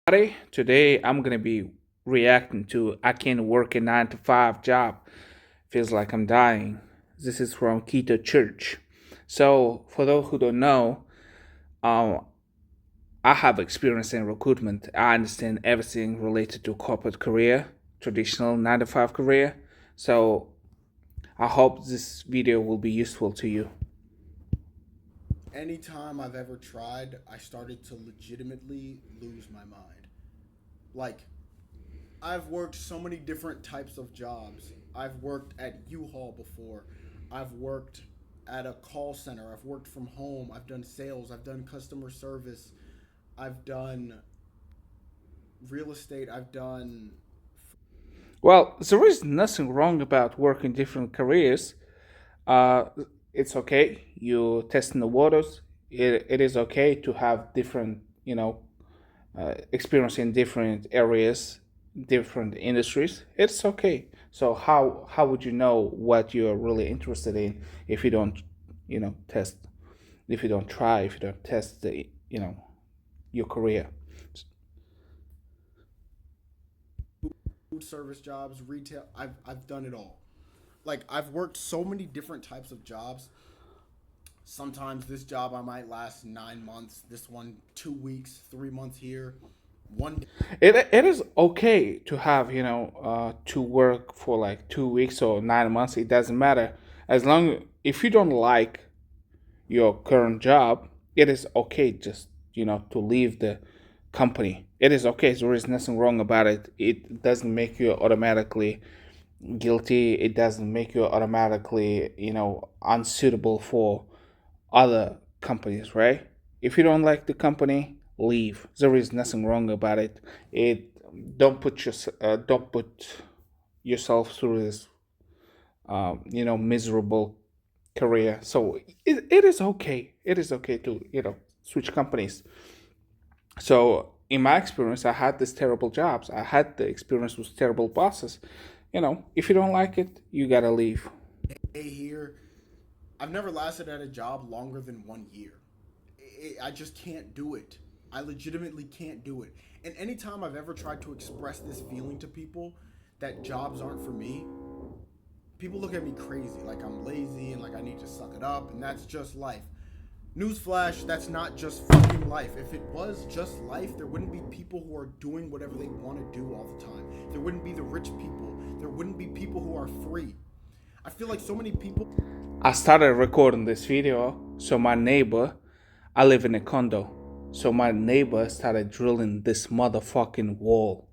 Today I'm gonna be reacting to I can't work a 9 to 5 job. Feels like I'm dying. This is from Keto Church. So for those who don't know, um, I have experience in recruitment. I understand everything related to corporate career, traditional 9 to 5 career. So I hope this video will be useful to you. Anytime I've ever tried, I started to legitimately lose my mind. Like, I've worked so many different types of jobs. I've worked at U-Haul before. I've worked at a call center. I've worked from home. I've done sales. I've done customer service. I've done real estate. I've done. Well, there is nothing wrong about working different careers. uh, it's okay. You testing the waters. It is okay to have different, experience in different areas, different industries. It's okay. So how would you know what you're really interested in if you don't, test, if you don't try, if you don't test your career? Food service jobs, retail. I've done it all. Like, I've worked so many different types of jobs. Sometimes this job I might last 9 months. This one 2 weeks, 3 months here. One. It is okay to have, to work for like 2 weeks or 9 months. It doesn't matter, as long if you don't like your current job, it is okay just, to leave the company. It is okay. There is nothing wrong about it. It doesn't make you automatically guilty. It doesn't make you automatically, unsuitable for other companies, right? If you don't like the company, leave. There is nothing wrong about it. It don't put yourself through this miserable career. So it is okay. It is okay to switch companies. So in my experience, I had these terrible jobs. I had the experience with terrible bosses. If you don't like it, you gotta leave. Day here. I've never lasted at a job longer than 1 year. I just can't do it. I legitimately can't do it. And anytime I've ever tried to express this feeling to people that jobs aren't for me, people look at me crazy, like I'm lazy and like I need to suck it up, and that's just life. Newsflash, that's not just fucking life. If it was just life, there wouldn't be people who are doing whatever they want to do all the time. There wouldn't be the rich people. There wouldn't be people who are free. I feel like so many people. I started recording this video, so my neighbor, I live in a condo, so my neighbor started drilling this motherfucking wall.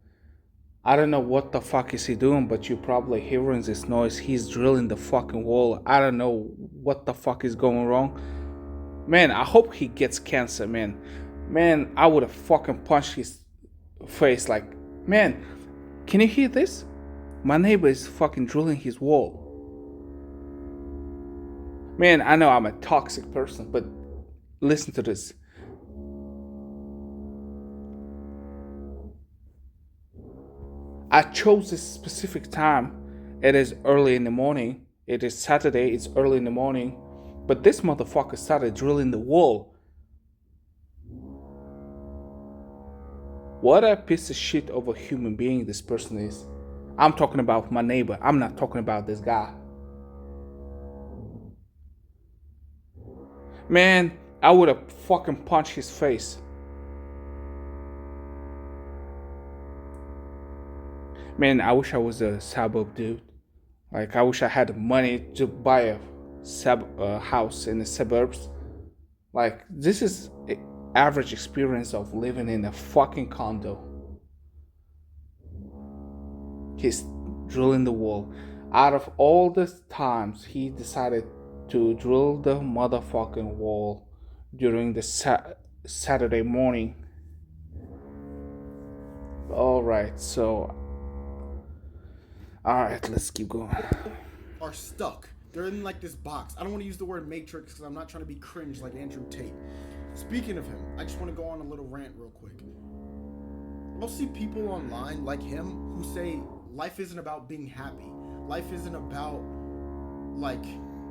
I don't know what the fuck is he doing, but you probably hearing this noise. He's drilling the fucking wall. I don't know what the fuck is going wrong. Man, I hope he gets cancer, man. Man, I would have fucking punched his face like, man, can you hear this? My neighbor is fucking drilling his wall. Man, I know I'm a toxic person, but listen to this. I chose this specific time. It is early in the morning. It is Saturday. It's early in the morning. But this motherfucker started drilling the wall. What a piece of shit of a human being this person is. I'm talking about my neighbor. I'm not talking about this guy. Man, I would have fucking punched his face. Man, I wish I was a suburb dude. Like, I wish I had money to buy a house in the suburbs. Like, this is average experience of living in a fucking condo. He's drilling the wall. Out of all the times he decided to drill the motherfucking wall during the Saturday morning. All right, so all right, let's keep going. Are stuck. They're in like this box. I don't want to use the word matrix because I'm not trying to be cringe like Andrew Tate. Speaking of him, I just want to go on a little rant real quick. I'll see people online like him who say life isn't about being happy. Life isn't about like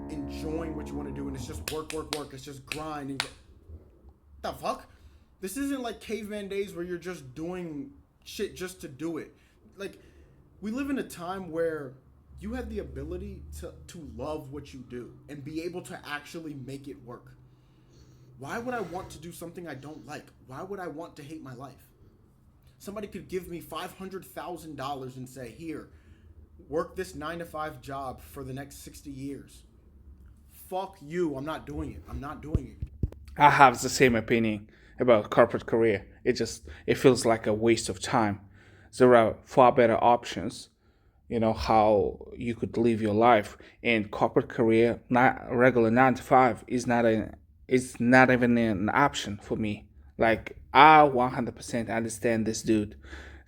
enjoying what you want to do and it's just work, work, work. It's just grind and the fuck? This isn't like caveman days where you're just doing shit just to do it. Like, we live in a time where you have the ability to love what you do and be able to actually make it work. Why would I want to do something I don't like? Why would I want to hate my life? Somebody could give me $500,000 and say, here, work this 9 to 5 job for the next 60 years. Fuck you. I'm not doing it. I'm not doing it. I have the same opinion about corporate career. It feels like a waste of time. There are far better options, how you could live your life. And corporate career, not regular 9 to 5, is not even an option for me. Like, I 100% understand this dude.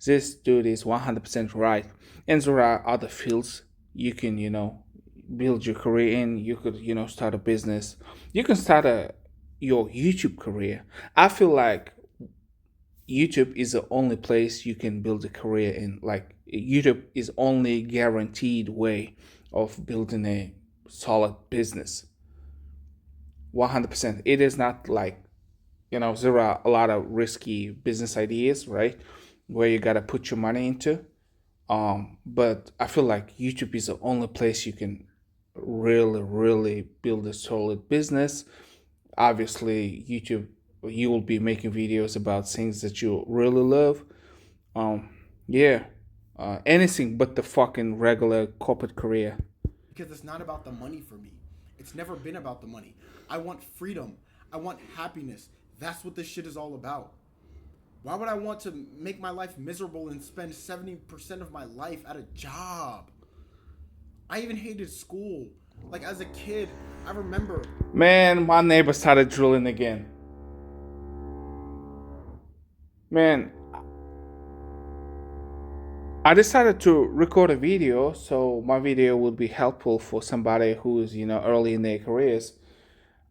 This dude is 100% right. And there are other fields you can, build your career in. You could, start a business. You can start your YouTube career. I feel like YouTube is the only place you can build a career in. Like, YouTube is only guaranteed way of building a solid business. 100%. It is not like, there are a lot of risky business ideas, right? Where you gotta put your money into. But I feel like YouTube is the only place you can really, really build a solid business. Obviously, YouTube, you will be making videos about things that you really love. Yeah, anything but the fucking regular corporate career. Because it's not about the money for me. It's never been about the money. I want freedom. I want happiness. That's what this shit is all about. Why would I want to make my life miserable and spend 70% of my life at a job? I even hated school. Like, as a kid, I remember. Man, my neighbor started drilling again. Man, I decided to record a video so my video would be helpful for somebody who is, early in their careers.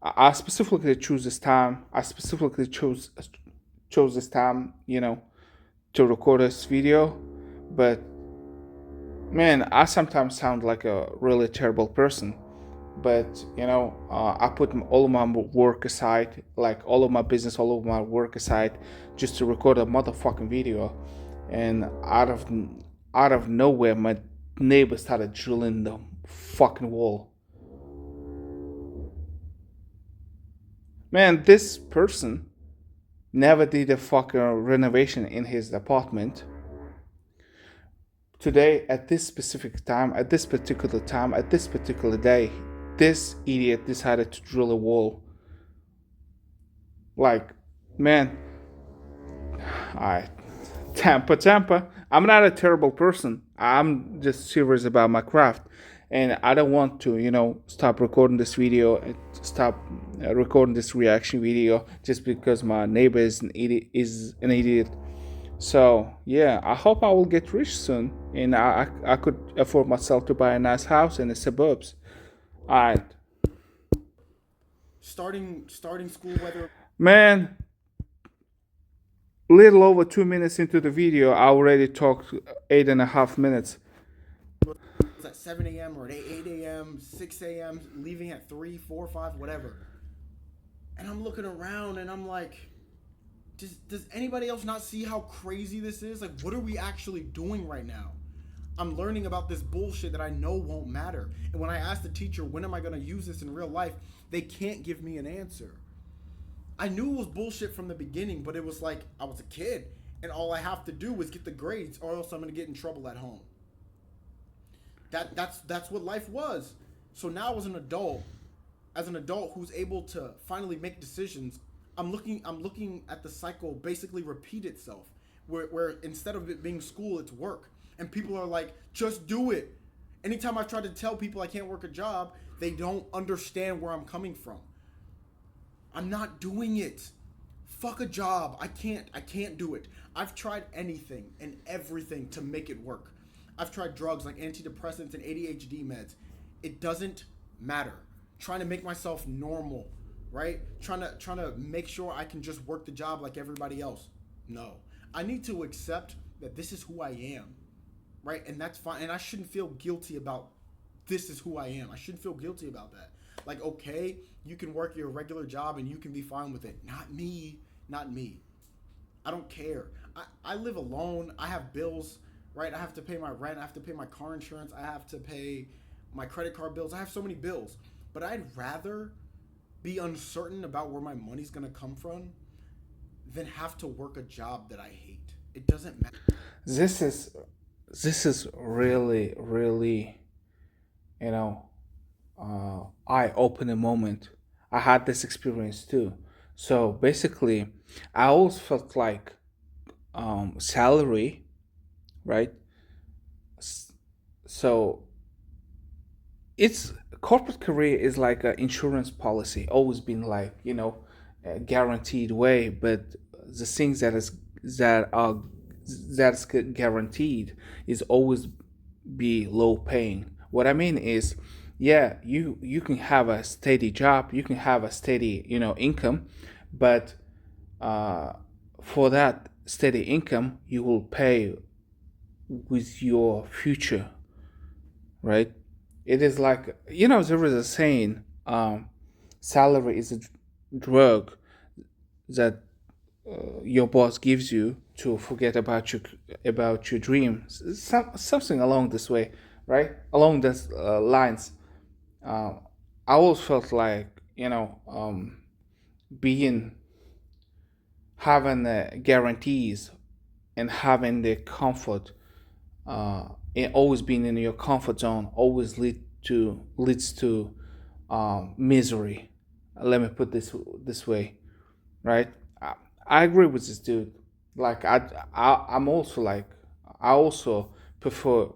I specifically choose this time. I specifically chose this time, to record this video. But man, I sometimes sound like a really terrible person. But I put all of my work aside, like all of my business, all of my work aside, just to record a motherfucking video. And out of nowhere, my neighbor started drilling the fucking wall. Man, this person never did a fucking renovation in his apartment. Today, at this specific time, at this particular time, at this particular day, this idiot decided to drill a wall. Like, man, I Tampa. I'm not a terrible person. I'm just serious about my craft, and I don't want to, stop recording this video and stop recording this reaction video just because my neighbor is an idiot. So yeah, I hope I will get rich soon, and I could afford myself to buy a nice house in the suburbs. Alright, Starting school, whether man. Little over 2 minutes into the video, I already talked 8.5 minutes. it's at 7 a.m. or at 8 a.m., 6 a.m., leaving at 3, 4, 5, whatever. And I'm looking around and I'm like, does anybody else not see how crazy this is? Like, what are we actually doing right now? I'm learning about this bullshit that I know won't matter. And when I ask the teacher, when am I going to use this in real life, they can't give me an answer. I knew it was bullshit from the beginning, but it was like I was a kid and all I have to do is get the grades or else I'm going to get in trouble at home. That's what life was. So now as an adult who's able to finally make decisions, I'm looking at the cycle basically repeat itself, where instead of it being school, it's work, and people are like, just do it. Anytime I've tried to tell people I can't work a job, they don't understand where I'm coming from. I'm not doing it. Fuck a job. I can't do it. I've tried anything and everything to make it work. I've tried drugs like antidepressants and ADHD meds. It doesn't matter. Trying to make myself normal, right? Trying to make sure I can just work the job like everybody else. No. I need to accept that this is who I am, right? And that's fine. And I shouldn't feel guilty about this is who I am. I shouldn't feel guilty about that. Like, okay, you can work your regular job and you can be fine with it. Not me. Not me. I don't care. I live alone. I have bills, right? I have to pay my rent. I have to pay my car insurance. I have to pay my credit card bills. I have so many bills. But I'd rather be uncertain about where my money's going to come from than have to work a job that I hate. It doesn't matter. This is really really, you know, eye-opening moment. I had this experience too. So basically, I always felt like salary, right? S- So it's corporate career is like an insurance policy, always been like, a guaranteed way. But the things that are that's guaranteed is always be low paying. What I mean is, yeah, you can have a steady job, you can have a steady, income, but uh, for that steady income, you will pay with your future, right? It is like, there is a saying, salary is a drug that your boss gives you to forget about your dreams, something along this way, right? Along this lines. uh, I always felt like, being having the guarantees and having the comfort, and always being in your comfort zone always leads to misery. Let me put this way, right? I agree with this dude. Like I'm also like, I also prefer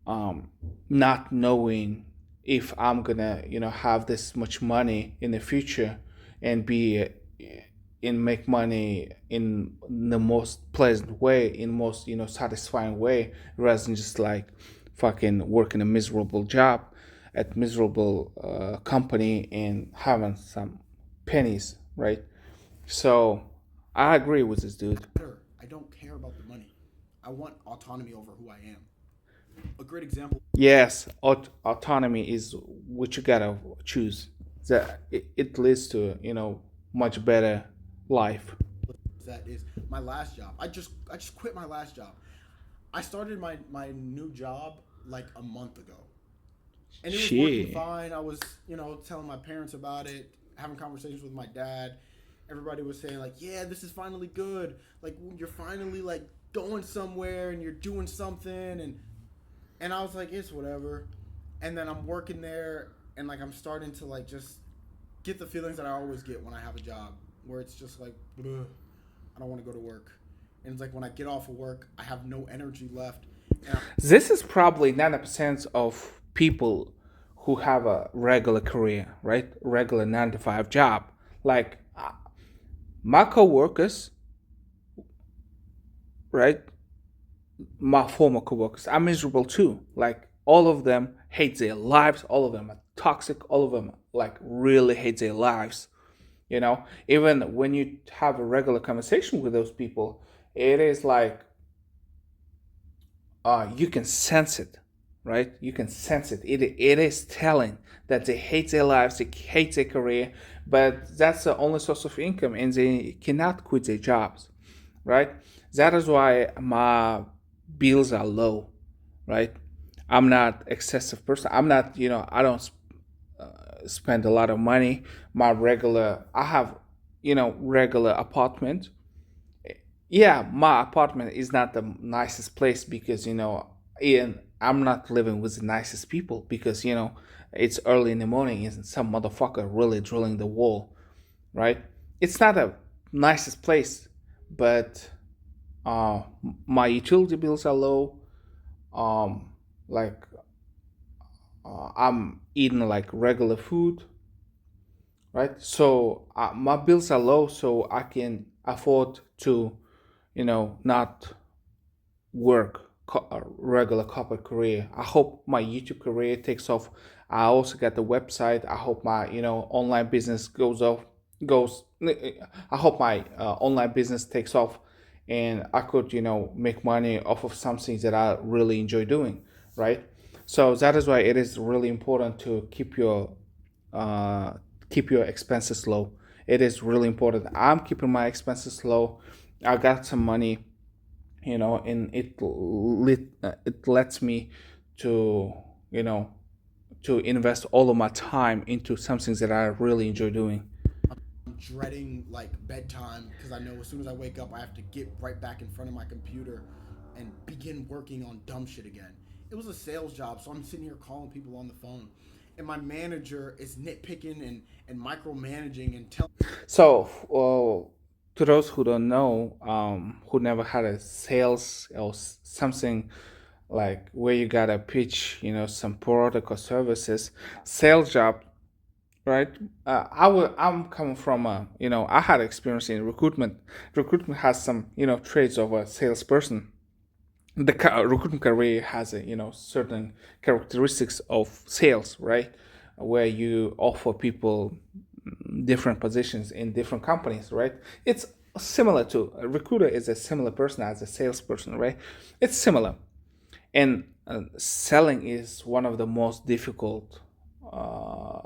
um, not knowing if I'm gonna, have this much money in the future and be and make money in the most pleasant way, in most, satisfying way, rather than just like fucking working a miserable job at miserable company and having some pennies, right? So I agree with this dude. I don't care about the money. I want autonomy over who I am. A great example Yes, autonomy is what you gotta choose. That it leads to, much better life. that is my last job. I just quit my last job. I started my new job like a month ago. And it was working Shit. fine. I was, telling my parents about it, having conversations with my dad. Everybody was saying like, "Yeah, this is finally good. Like you're finally like going somewhere and you're doing something." And I was like, "It's whatever." And then I'm working there and like I'm starting to like just get the feelings that I always get when I have a job, where it's just like, "Ugh, I don't want to go to work." And it's like when I get off of work, I have no energy left. And This is probably 90% of people who have a regular career, right? Regular 9 to 5 job. Like my coworkers, right? My former coworkers are miserable too. Like all of them hate their lives. All of them are toxic. All of them like really hate their lives. Even when you have a regular conversation with those people, it is like you can sense it, right? You can sense it. It is telling that they hate their lives, they hate their career, but that's the only source of income, and they cannot quit their jobs, right? That is why my bills are low, right? I'm not excessive person. I'm not, I don't spend a lot of money. I have, regular apartment. Yeah, my apartment is not the nicest place because, Ian, I'm not living with the nicest people because, it's early in the morning and some motherfucker really drilling the wall, right? It's not a nicest place, but uh, my utility bills are low. Like I'm eating like regular food, right? So my bills are low, so I can afford to, not work a regular corporate career. I hope my YouTube career takes off. I also got the website. I hope my, online business goes. I hope my online business takes off, and I could, make money off of something that I really enjoy doing, right? So that is why it is really important to uh, keep your expenses low. It is really important. I'm keeping my expenses low, I got some money, and it lets me to, you know, to invest all of my time into something that I really enjoy doing. I'm dreading like bedtime because I know as soon as I wake up, I have to get right back in front of my computer and begin working on dumb shit again. It was a sales job, so I'm sitting here calling people on the phone, and my manager is nitpicking and micromanaging and telling. So, to those who don't know, who never had a sales or something like where you gotta pitch, some product or services, sales job, right? I'm coming from I had experience in recruitment. Recruitment has some, traits of a salesperson. The recruitment career has a, certain characteristics of sales, right? Where you offer people different positions in different companies, right? It's similar to a recruiter is a similar person as a salesperson, right? It's similar, and selling is one of the most difficult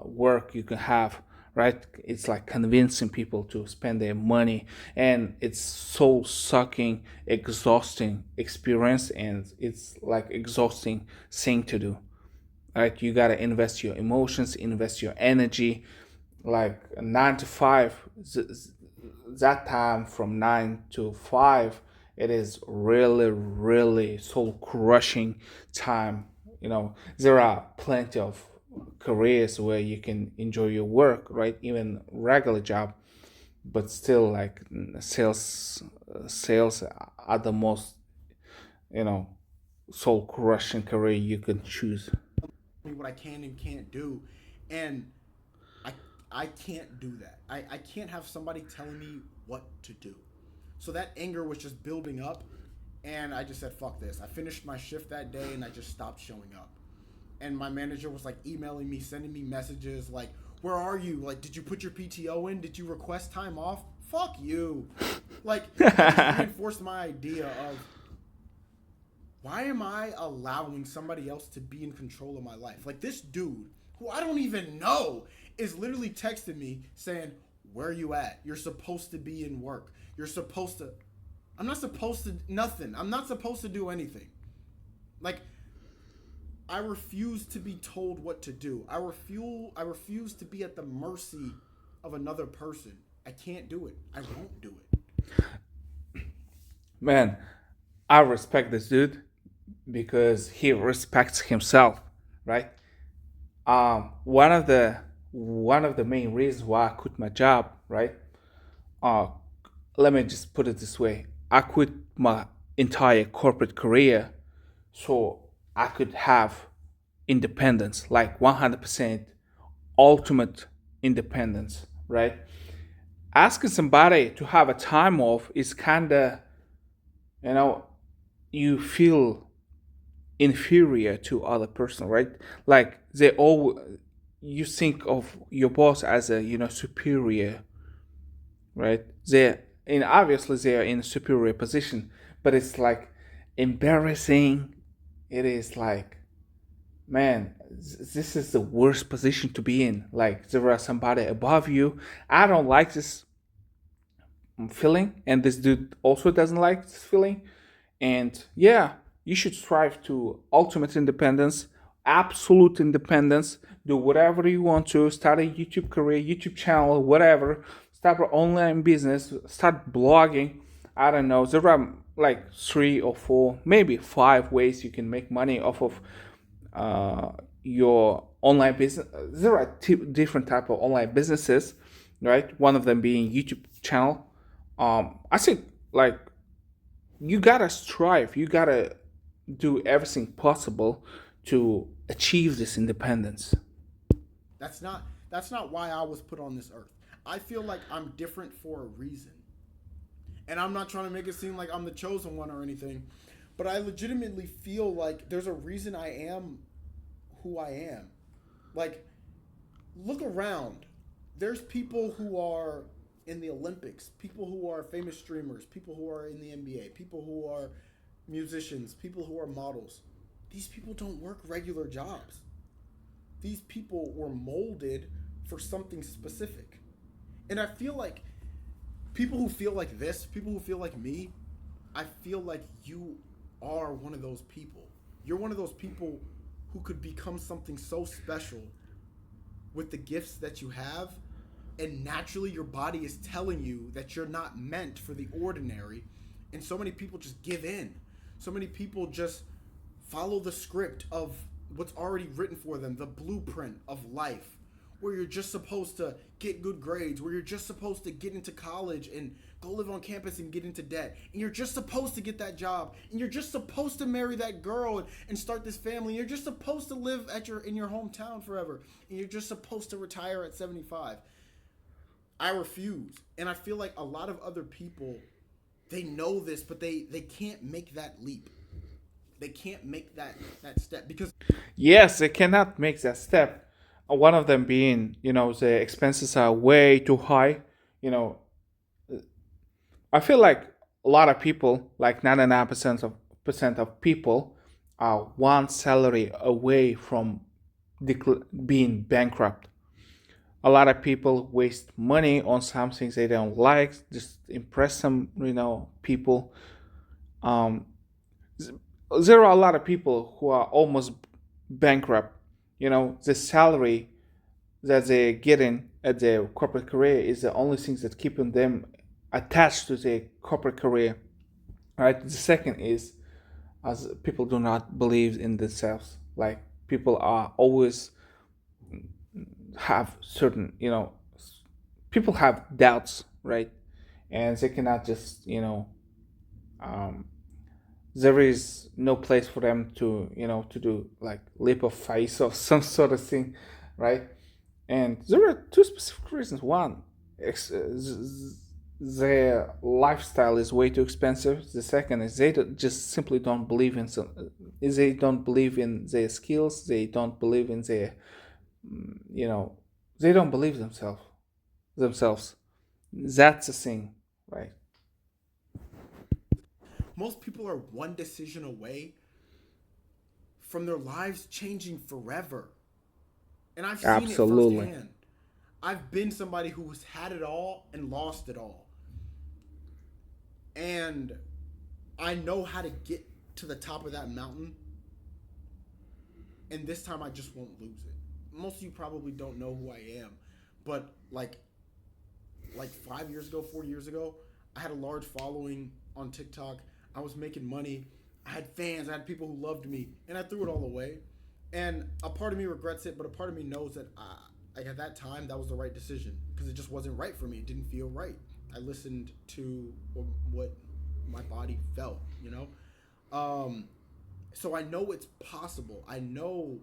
work you can have, right? It's like convincing people to spend their money, and it's soul sucking, exhausting experience, and it's like exhausting thing to do, right? You got to invest your emotions, invest your energy, like 9 to 5. That time from 9 to 5, it is really, really soul crushing time. There are plenty of careers where you can enjoy your work, right? Even regular job, but still, like sales are the most, you know, soul crushing career you can choose. Me what I can and can't do, and I I can't do that. I can't have somebody telling me what to do. So that anger was just building up, and I just said fuck this. I finished my shift that day and I just stopped showing up. And my manager was like emailing me, sending me messages like, "Where are you? Like, did you put your PTO in? Did you request time off? Fuck you." Like that just reinforced my idea of why am I allowing somebody else to be in control of my life? Like this dude, who I don't even know, is literally texting me saying, "Where are you at? You're supposed to be in work. You're supposed to." I'm not supposed to nothing. I'm not supposed to do anything. Like I refuse to be told what to do. I refuse to be at the mercy of another person. I can't do it. I won't do it. Man, I respect this dude because he respects himself, right? One of the main reasons why I quit my job, right? Uh, Let me just put it this way: I quit my entire corporate career so I could have independence, like 100% ultimate independence, right? Asking somebody to have a time off is kind of, you know, you feel inferior to other person, right? Like they all, you think of your boss as a, superior, right? And obviously they're in a superior position, but it's like embarrassing. It is like, man, this is the worst position to be in. Like there are somebody above you. I don't like this feeling, and this dude also doesn't like this feeling. And yeah, you should strive to ultimate independence, absolute independence. Do whatever you want to. Start a YouTube career, YouTube channel, whatever. Start an online business. Start blogging. I don't know. There are like 3 or 4, maybe 5 ways you can make money off of your online business. There are different type of online businesses, right? One of them being YouTube channel. I think like you gotta strive. You gotta do everything possible to achieve this independence. That's not why I was put on this earth. I feel like I'm different for a reason. And I'm not trying to make it seem like I'm the chosen one or anything, but I legitimately feel like there's a reason I am who I am. Like look around. There's people who are in the Olympics, people who are famous streamers, people who are in the NBA, people who are musicians, people who are models. These people don't work regular jobs. These people were molded for something specific. And I feel like People who feel like this, people who feel like me, I feel like you are one of those people. You're one of those people who could become something so special with the gifts that you have, and naturally your body is telling you that you're not meant for the ordinary, and so many people just give in. So many people just follow the script of what's already written for them, the blueprint of life, where you're just supposed to get good grades, where you're just supposed to get into college and go live on campus and get into debt, and you're just supposed to get that job, and you're just supposed to marry that girl and start this family, and you're just supposed to live at your in your hometown forever, and you're just supposed to retire at 75. I refuse. And I feel like a lot of other people, they know this, but they can't make that leap. They can't make that step because Yes, they cannot make that step. One of them being, the expenses are way too high. You know, I feel like a lot of people, like 99% of people, are one salary away from being bankrupt. A lot of people waste money on something they don't like, just impress some, people. Um, there are a lot of people who are almost bankrupt. The salary that they're getting at their corporate career is the only thing that's keeping them attached to their corporate career. Right. The second is, as people do not believe in themselves. Like, people are always have certain, people have doubts, right? And they cannot just, um, there is no place for them to, to do like leap of faith or some sort of thing, right? And there are two specific reasons. One, their lifestyle is way too expensive. The second is they just simply don't believe in some. They don't believe in their skills. They don't believe in their, you know, they don't believe themselves. Themselves. That's the thing, right? most people are one decision away from their lives changing forever. And I've seen it Absolutely. firsthand. I've been somebody who has had it all and lost it all. And I know how to get to the top of that mountain. And this time I just won't lose it. Most of you probably don't know who I am. But like 5 years ago, 4 years ago, I had a large following on TikTok. I was making money. I had fans. I had people who loved me, and I threw it all away. And a part of me regrets it, but a part of me knows that like at that time, that was the right decision because it just wasn't right for me. It didn't feel right. I listened to what my body felt, you know. Um, so I know it's possible. I know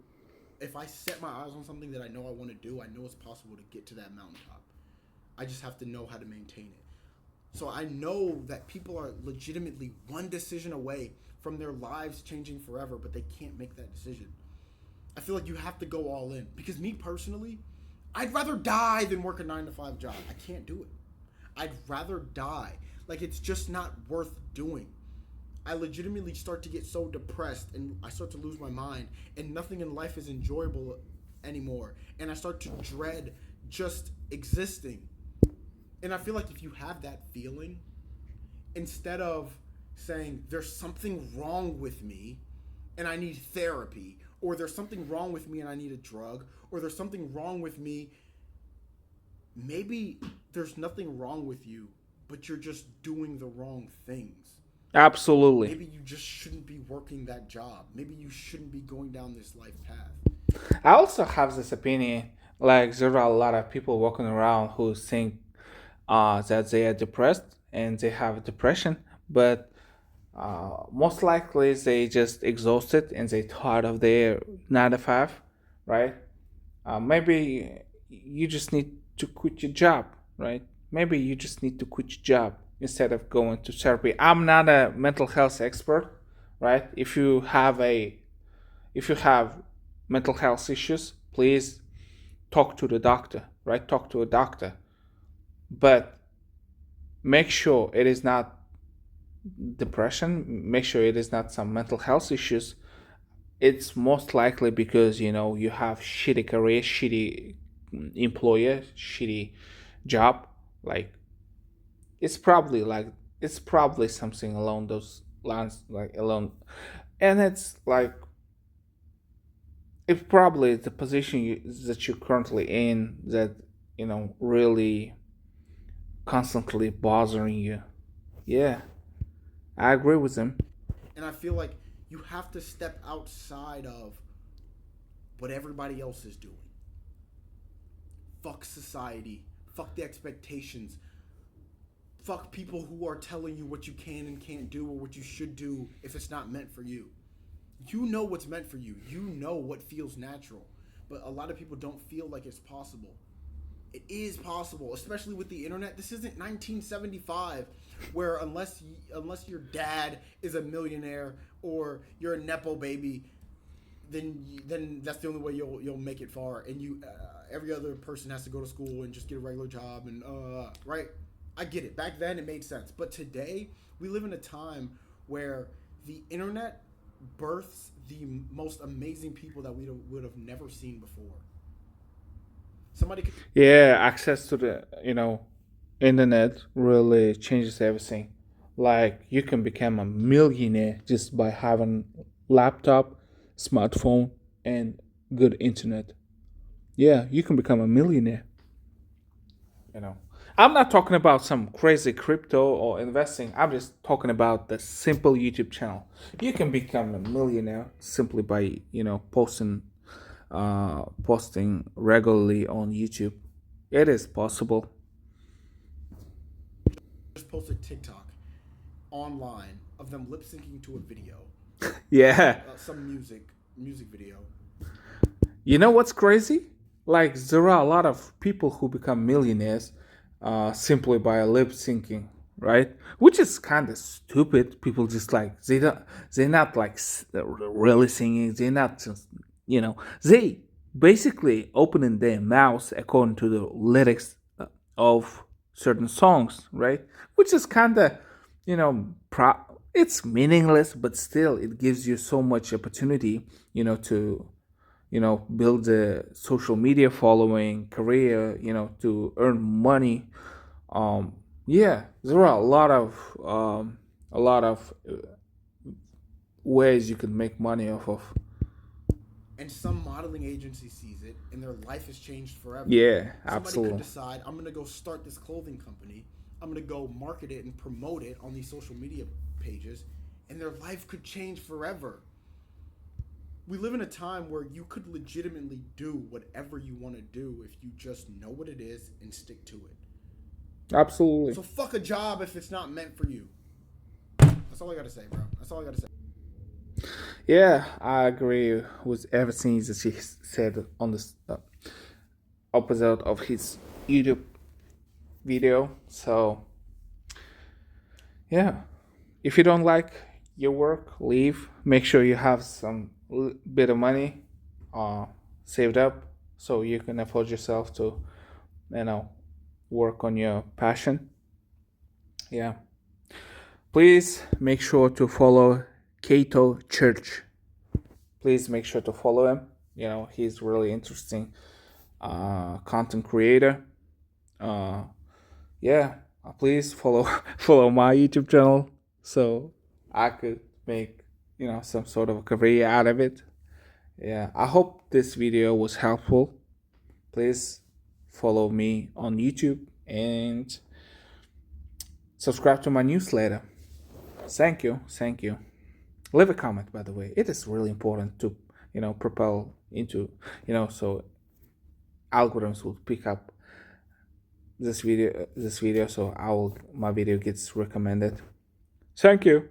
if I set my eyes on something that I know I want to do, I know it's possible to get to that mountaintop. I just have to know how to maintain it. So I know that people are legitimately one decision away from their lives changing forever, but they can't make that decision. I feel like you have to go all in. Because me personally, I'd rather die than work a 9 to 5 job. I can't do it. I'd rather die. Like, it's just not worth doing. I legitimately start to get so depressed and I start to lose my mind, and nothing in life is enjoyable anymore. And I start to dread just existing. And I feel like if you have that feeling, instead of saying there's something wrong with me and I need therapy, or there's something wrong with me and I need a drug, or there's something wrong with me, maybe there's nothing wrong with you, but you're just doing the wrong things. Absolutely. Maybe you just shouldn't be working that job. Maybe you shouldn't be going down this life path. I also have this opinion. Like, there are a lot of people walking around who think that they are depressed and they have depression, but most likely they just exhausted and they tired of their 9 to 5, right? Maybe you just need to quit your job, right? Maybe you just need to quit your job instead of going to therapy. I'm not a mental health expert, right? If you have mental health issues, please talk to the doctor, right? Talk to a doctor, but make sure it is not depression. Make sure it is not some mental health issues. It's most likely because you have shitty career, shitty employer, shitty job. Like, It's probably like it's probably something along those lines, like along, and it's like it's probably the position that you're currently in that really constantly bothering you. Yeah, I agree with him. And I feel like you have to step outside of what everybody else is doing. Fuck society. Fuck the expectations. Fuck people who are telling you what you can and can't do or what you should do if it's not meant for you. You know what's meant for you. You know what feels natural. But a lot of people don't feel like it's possible. It is possible, especially with the internet. This isn't 1975, where unless your dad is a millionaire or you're a nepo baby, then that's the only way you'll make it far. And every other person has to go to school and just get a regular job and right. I get it. Back then it made sense, but today we live in a time where the internet births the most amazing people that we would have never seen before. Somebody could Yeah, access to the internet really changes everything. Like you can become a millionaire just by having laptop, smartphone, and good internet. Yeah, you can become a millionaire. You know, I'm not talking about some crazy crypto or investing. I'm just talking about the simple YouTube channel. You can become a millionaire simply by posting regularly on YouTube. It is possible. just post a TikTok online of them lip syncing to a video, Yeah. some music video. You know what's crazy? Like there are a lot of people who become millionaires simply by lip syncing, right? Which is kind of stupid. People just like they're not like really singing. They're not just they basically opening their mouths according to the lyrics of certain songs, right? Which is kind of it's meaningless, but still it gives you so much opportunity, to build a social media following career, to earn money. Yeah, there are a lot of ways you can make money off of. And some modeling agency sees it and their life has changed forever. Yeah, Somebody could absolutely. decide, I'm going to go start this clothing company. I'm going to go market it and promote it on these social media pages, and their life could change forever. We live in a time where you could legitimately do whatever you want to do if you just know what it is and stick to it. Absolutely. So fuck a job if it's not meant for you. That's all I got to say, bro. That's all I got to say. Yeah, I agree with everything that he said on the opposite of his YouTube video. So yeah, if you don't like your work, leave. Make sure you have some bit of money uh, saved up so you can afford yourself to, you know, work on your passion. Yeah. Please make sure to follow Cato Church. Please make sure to follow him. He's really interesting content creator. Uh, yeah, please follow follow my YouTube channel so I could make some sort of a career out of it. Yeah, I hope this video was helpful. Please follow me on YouTube and subscribe to my newsletter. Thank you. Leave a comment, by the way. It is really important to propel into so algorithms will pick up this video so my video gets recommended. Thank you.